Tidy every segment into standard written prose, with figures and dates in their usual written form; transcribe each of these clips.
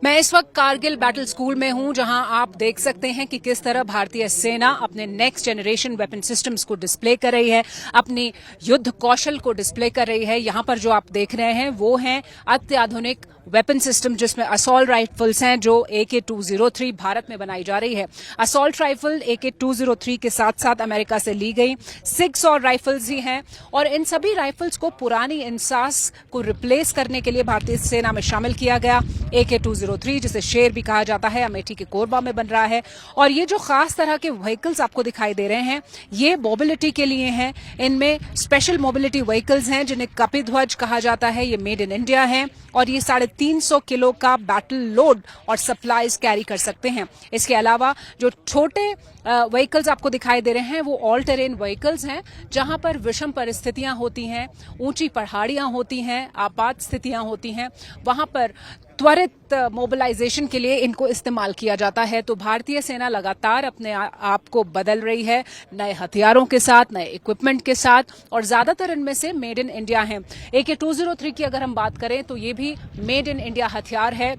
मैं इस वक्त कारगिल बैटल स्कूल में हूं, जहां आप देख सकते हैं कि किस तरह भारतीय सेना अपने नेक्स्ट जनरेशन वेपन सिस्टम्स को डिस्प्ले कर रही है, अपनी युद्ध कौशल को डिस्प्ले कर रही है। यहां पर जो आप देख रहे हैं वो हैं अत्याधुनिक वेपन सिस्टम, जिसमें असॉल्ट राइफल्स हैं जो AK-203 भारत में बनाई जा रही है। असॉल्ट राइफल AK-203 के साथ साथ अमेरिका से ली गई 6 और राइफल्स ही हैं, और इन सभी राइफल्स को पुरानी इंसास को रिप्लेस करने के लिए भारतीय सेना में शामिल किया गया। AK-203 जिसे शेर भी कहा जाता है, अमेठी के कोरबा में बन रहा है। और ये जो खास तरह के व्हीकल्स आपको दिखाई दे रहे हैं, ये मोबिलिटी के लिए हैं। इनमें स्पेशल मोबिलिटी व्हीकल्स हैं जिन्हें कपिध्वज कहा जाता है। ये मेड इन इंडिया है और ये 350 किलो का बैटल लोड और सप्लाईज कैरी कर सकते हैं। इसके अलावा जो छोटे व्हीकल्स आपको दिखाई दे रहे हैं वो ऑल टेरेन व्हीकल्स हैं, जहां पर विषम परिस्थितियां होती हैं, ऊंची पहाड़ियां होती हैं, आपात स्थितियां होती हैं, वहां पर त्वरित मोबिलाइजेशन के लिए इनको इस्तेमाल किया जाता है। तो भारतीय सेना लगातार अपने आप को बदल रही है, नए हथियारों के साथ, नए इक्विपमेंट के साथ, और ज्यादातर इनमें से मेड इन इंडिया हैं। AK-203 की अगर हम बात करें तो ये भी मेड इन इंडिया हथियार है,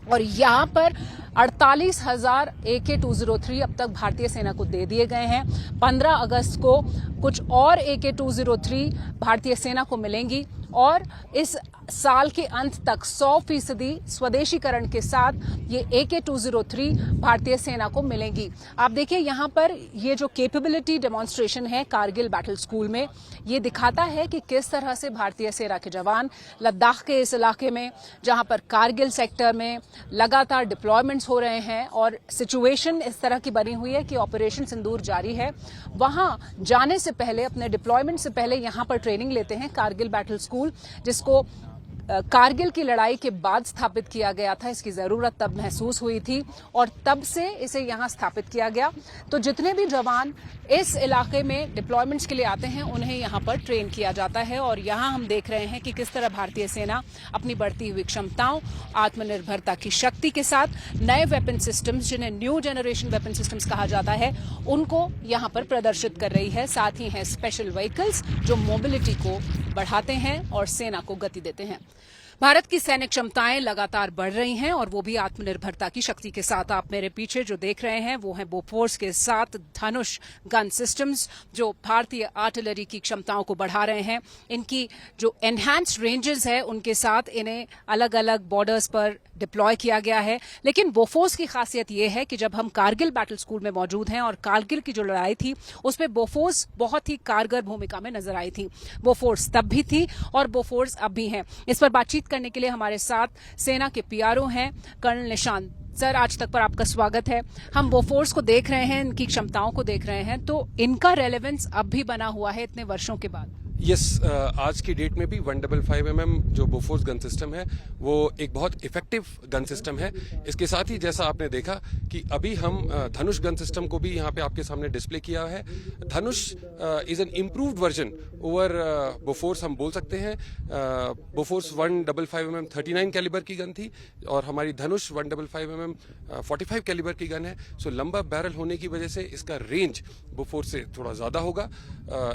और यहां पर 48,000 AK-203 अब तक भारतीय सेना को दे दिए गए हैं। 15 अगस्त को कुछ और AK-203 भारतीय सेना को मिलेंगी, और इस साल के अंत तक 100% स्वदेशीकरण के साथ ये AK-203 भारतीय सेना को मिलेंगी। आप देखिए यहाँ पर ये जो कैपेबिलिटी डेमोन्स्ट्रेशन है कारगिल बैटल स्कूल में, ये दिखाता है कि किस तरह से भारतीय सेना के जवान लद्दाख के इस इलाके में, जहां पर कारगिल सेक्टर में लगातार डिप्लॉयमेंट्स हो रहे हैं और सिचुएशन इस तरह की बनी हुई है कि ऑपरेशन सिंदूर जारी है, वहां जाने से पहले, अपने डिप्लॉयमेंट से पहले यहां पर ट्रेनिंग लेते हैं। कारगिल बैटल स्कूल, जिसको कारगिल की लड़ाई के बाद स्थापित किया गया था, इसकी जरूरत तब महसूस हुई थी और तब से इसे यहां स्थापित किया गया। तो जितने भी जवान इस इलाके में डिप्लॉयमेंट्स के लिए आते हैं उन्हें यहां पर ट्रेन किया जाता है, और यहां हम देख रहे हैं कि किस तरह भारतीय सेना अपनी बढ़ती हुई क्षमताओं, आत्मनिर्भरता की शक्ति के साथ नए वेपन सिस्टम्स, जिन्हें न्यू जनरेशन वेपन सिस्टम्स कहा जाता है, उनको यहां पर प्रदर्शित कर रही है। साथ ही हैं स्पेशल व्हीकल्स जो मोबिलिटी को बढ़ाते हैं और सेना को गति देते हैं। भारत की सैन्य क्षमताएं लगातार बढ़ रही हैं, और वो भी आत्मनिर्भरता की शक्ति के साथ। आप मेरे पीछे जो देख रहे हैं वो है बोफोर्स के 7 धनुष गन सिस्टम्स, जो भारतीय आर्टिलरी की क्षमताओं को बढ़ा रहे हैं। इनकी जो एनहांस्ड रेंजेस है उनके साथ इन्हें अलग अलग बॉर्डर्स पर डिप्लॉय किया गया है। लेकिन बोफोर्स की खासियत यह है कि जब हम कारगिल बैटल स्कूल में मौजूद हैं और कारगिल की जो लड़ाई थी उसमें बोफोर्स बहुत ही कारगर भूमिका में नजर आई थी। बोफोर्स तब भी थी और बोफोर्स अब भी हैं। इस पर बातचीत करने के लिए हमारे साथ सेना के PRO हैं कर्नल निशांत सर। आज तक पर आपका स्वागत है। हम बोफोर्स को देख रहे हैं, इनकी क्षमताओं को देख रहे हैं, तो इनका रेलेवेंस अब भी बना हुआ है इतने वर्षों के बाद। यस, आज की डेट में भी 155mm जो बोफोर्स गन सिस्टम है वो एक बहुत इफेक्टिव गन सिस्टम है। इसके साथ ही जैसा आपने देखा कि अभी हम धनुष गन सिस्टम को भी यहाँ पे आपके सामने डिस्प्ले किया है। Dhanush is an improved version over Bofors, हम बोल सकते हैं। बोफोर्स 155mm 39 कैलिबर की गन थी और हमारी धनुष 155mm 45 कैलिबर की गन है। सो लंबा बैरल होने की वजह से इसका रेंज बोफोर्स से थोड़ा ज़्यादा होगा।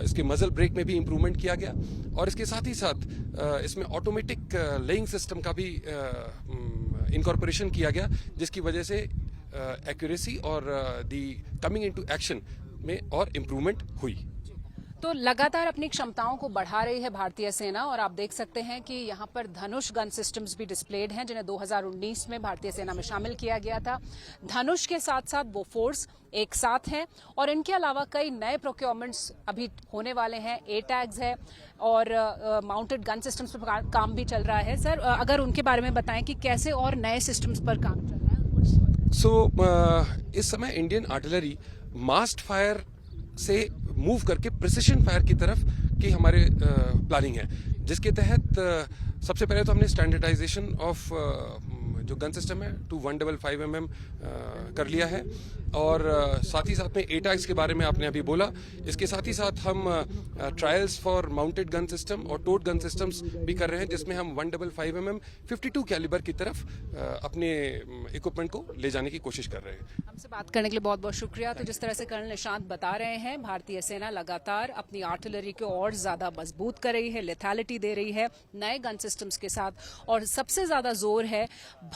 इसके मजल ब्रेक में भी इम्प्रूवमेंट किया गया, और इसके साथ ही साथ इसमें ऑटोमेटिक लेइंग सिस्टम का भी इनकॉर्पोरेशन किया गया, जिसकी वजह से एक्यूरेसी और दी कमिंग इनटू एक्शन में और इम्प्रूवमेंट हुई। तो लगातार अपनी क्षमताओं को बढ़ा रही है भारतीय सेना, और आप देख सकते हैं कि यहाँ पर धनुष गन सिस्टम्स भी डिस्प्लेड हैं, जिन्हें 2019 में भारतीय सेना में शामिल किया गया था। धनुष के साथ साथ बोफोर्स एक साथ हैं, और इनके अलावा कई नए प्रोक्योरमेंट्स अभी होने वाले हैं। ATAGS है और माउंटेड गन सिस्टम्स पर काम भी चल रहा है। सर, अगर उनके बारे में बताएं कि कैसे और नए सिस्टम्स पर काम चल रहा है। इस समय इंडियन आर्टिलरी मास्ट फायर से मूव करके प्रिसिशन फायर की तरफ की हमारे प्लानिंग है, जिसके तहत सबसे पहले तो हमने स्टैंडर्डाइजेशन ऑफ जो गन सिस्टम है 155mm कर लिया है, और साथ ही साथ में ATAGS के बारे में आपने अभी बोला। इसके साथ ही साथ हम trials for mounted gun system और टोट गन सिस्टम्स भी कर रहे हैं, जिसमें हम 155mm 52 कैलिबर की तरफ अपने इक्विपमेंट को ले जाने की कोशिश कर रहे हैं। हमसे बात करने के लिए बहुत बहुत शुक्रिया। तो जिस तरह से कर्नल निशांत बता रहे हैं, भारतीय सेना लगातार अपनी आर्टिलरी को और ज्यादा मजबूत कर रही है, लेथैलिटी दे रही है नए गन सिस्टम्स के साथ, और सबसे ज्यादा जोर है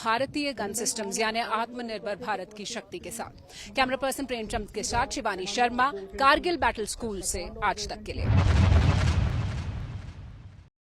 भारतीय गन सिस्टम्स यानी आत्मनिर्भर भारत की शक्ति के साथ। कैमरा पर्सन प्रेमचंद के साथ शिवानी शर्मा, कारगिल बैटल स्कूल से आज तक के लिए।